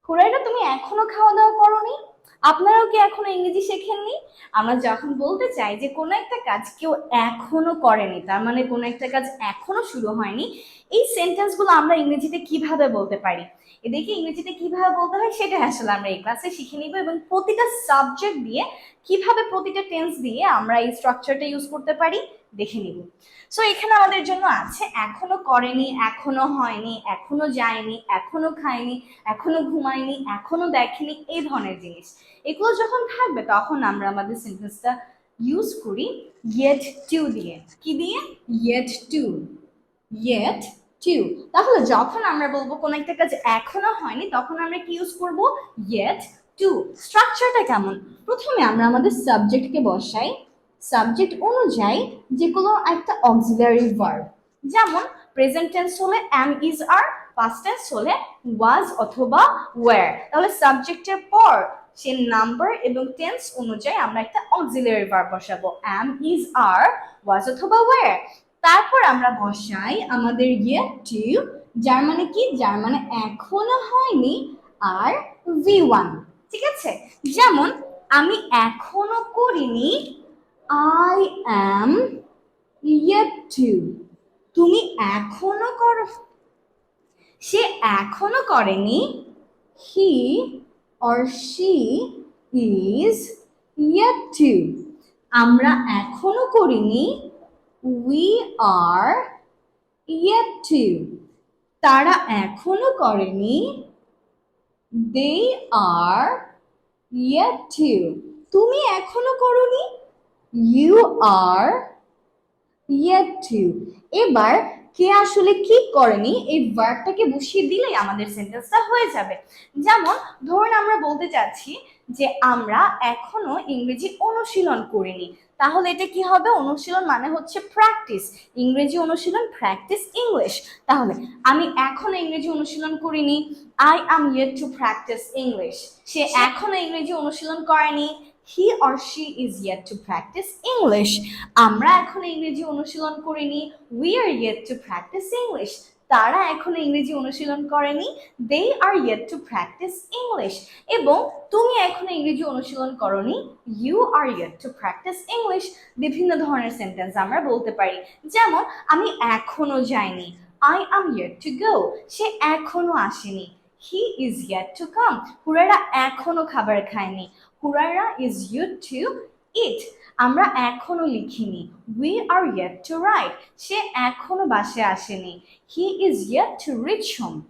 হুরাইরা তুমি এখনো খাওয়া দাওয়া করোনি? আপনারাও কি এখনো ইংরেজি শেখেননি? আমরা যখন বলতে চাই যে কোনো একটা কাজ কেউ এখনো করেনি, তার মানে কোনো একটা কাজ এখনো শুরু হয়নি, এই সেন্টেন্স গুলো আমরা ইংরেজিতে কিভাবে বলতে পারি, এদেরকে ইংরেজিতে কিভাবে বলতে হয় সেটা আসলে আমরা এই ক্লাসে শিখে নিব, এবং প্রতিটা সাবজেক্ট দিয়ে কিভাবে প্রতিটা টেন্স দিয়ে আমরা এই স্ট্রাকচারটা ইউজ করতে পারি দেখে নিব। সো এখানে আমাদের জন্য আছে এখনো করেনি, এখনো হয়নি, এখনো যায়নি, এখনো খায়নি, এখনো ঘুমায়নি, এখনো দেখেনি, এই ধরনের জিনিস। এগুলো যখন থাকবে তখন আমরা আমাদের সেন্টেন্সটা ইউজ করি yet to দিয়ে। কি দিয়ে? yet to। yet to। তাহলে যখন আমরা বলবো কোন একটা কাজ এখনো হয়নি তখন আমরা কি ইউজ করব? yet to। স্ট্রাকচারটা কেমন? প্রথমে আমরা আমাদের সাবজেক্টকে বসাই, সাবজেক্ট অনুযায়ী যে কোনো একটা অক্সিলারি ভার্ব। যেমন প্রেজেন্ট টেন্স হলে am is are, past tense হলে was অথবা were। তাহলে সাবজেক্টের পর সে নাম্বার এবং টেন্স অনুযায়ী আমরা একটা অক্সিলারি ভার্ব বসাবো, am is are, was অথবা were। তারপর আমরা বসাই আমাদের yet to, যার মানে কি? যার মানে এখনো হয়নি, আর V1। ঠিক আছে? যেমন আমি এখনো করিনি, I am yet to। তুমি এখনো করো, সে এখনো করেনি, he or she is yet to। আমরা এখনো করিনি, we are yet to। তারা এখনো করেনি, they are yet to। তুমি এখনো করোনি, you are yet to। এবার কে আসলে কি করেনি এই ভার্বটাকে বসিয়ে দিলেই আমাদের সেন্টেন্সটা হয়ে যাবে। যেমন ধরুন আমরা বলতে চাচ্ছি যে আমরা এখনো ইংরেজি অনুশীলন করিনি, তাহলে এটা কি হবে? অনুশীলন মানে হচ্ছে প্র্যাকটিস, ইংরেজি অনুশীলন, প্র্যাকটিস ইংলিশ। তাহলে আমি এখনো ইংরেজি অনুশীলন করিনি, I am yet to practise English. সে এখনো ইংরেজি অনুশীলন করেনি, he or she is yet to practice English। আমরা এখনো ইংরেজি অনুশীলন করিনি, we are yet to practice English। তারা এখনো ইংরেজি অনুশীলন করেনি, they are yet to practice English। এবং তুমি এখনো ইংরেজি অনুশীলন করনি, you are yet to practice English। বিভিন্ন ধরনের সেন্টেন্স আমরা বলতে পারি। যেমন আমি এখনো যাইনি, I am yet to go। সে এখনো আসেনি, he is yet to come। হুরাইরা এখনো খাবার খায়নি, হুরাইরা is yet to eat। আমরা এখনো লিখিনি, we are yet to write। সে এখনো বাসায় আসেনি, he is yet to reach home।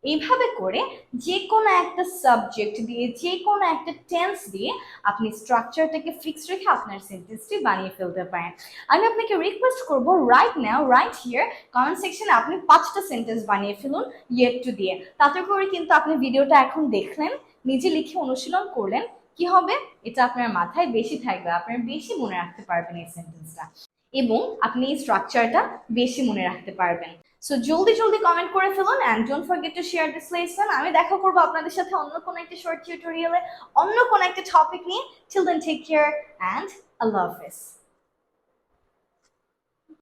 এইভাবে করে যে কোনো একটা সাবজেক্ট দিয়ে, যে কোনো একটা টেন্স দিয়ে আপনি স্ট্রাকচারটাকে ফিক্স রেখে আপনার সেন্টেন্সটি বানিয়ে ফেলতে পারেন। আমি আপনাকে রিকোয়েস্ট করব right now, right here, comment সেকশনে আপনি 5টা সেন্টেন্স বানিয়ে ফেলুন yet to দিয়ে। তাতে করে কিন্তু আপনি ভিডিওটা এখন দেখলেন, নিজে লিখে অনুশীলন করলেন, কি হবে? এটা আপনার মাথায় বেশি থাকবে, আপনার বেশি মনে রাখতে পারবেন এই সেন্টেন্সটা, এবং আপনি এই স্ট্রাকচারটা বেশি মনে রাখতে পারবেন। সো জলদি জলদি কমেন্ট করে ফেলুন, and don't forget to share this lesson. আমি দেখা করবো আপনাদের সাথে অন্য কোনো একটা শর্ট টিউটোরিয়ালে, অন্য কোনো একটা টপিক নিয়ে। Till then take care and আল্লাহ হাফেজ।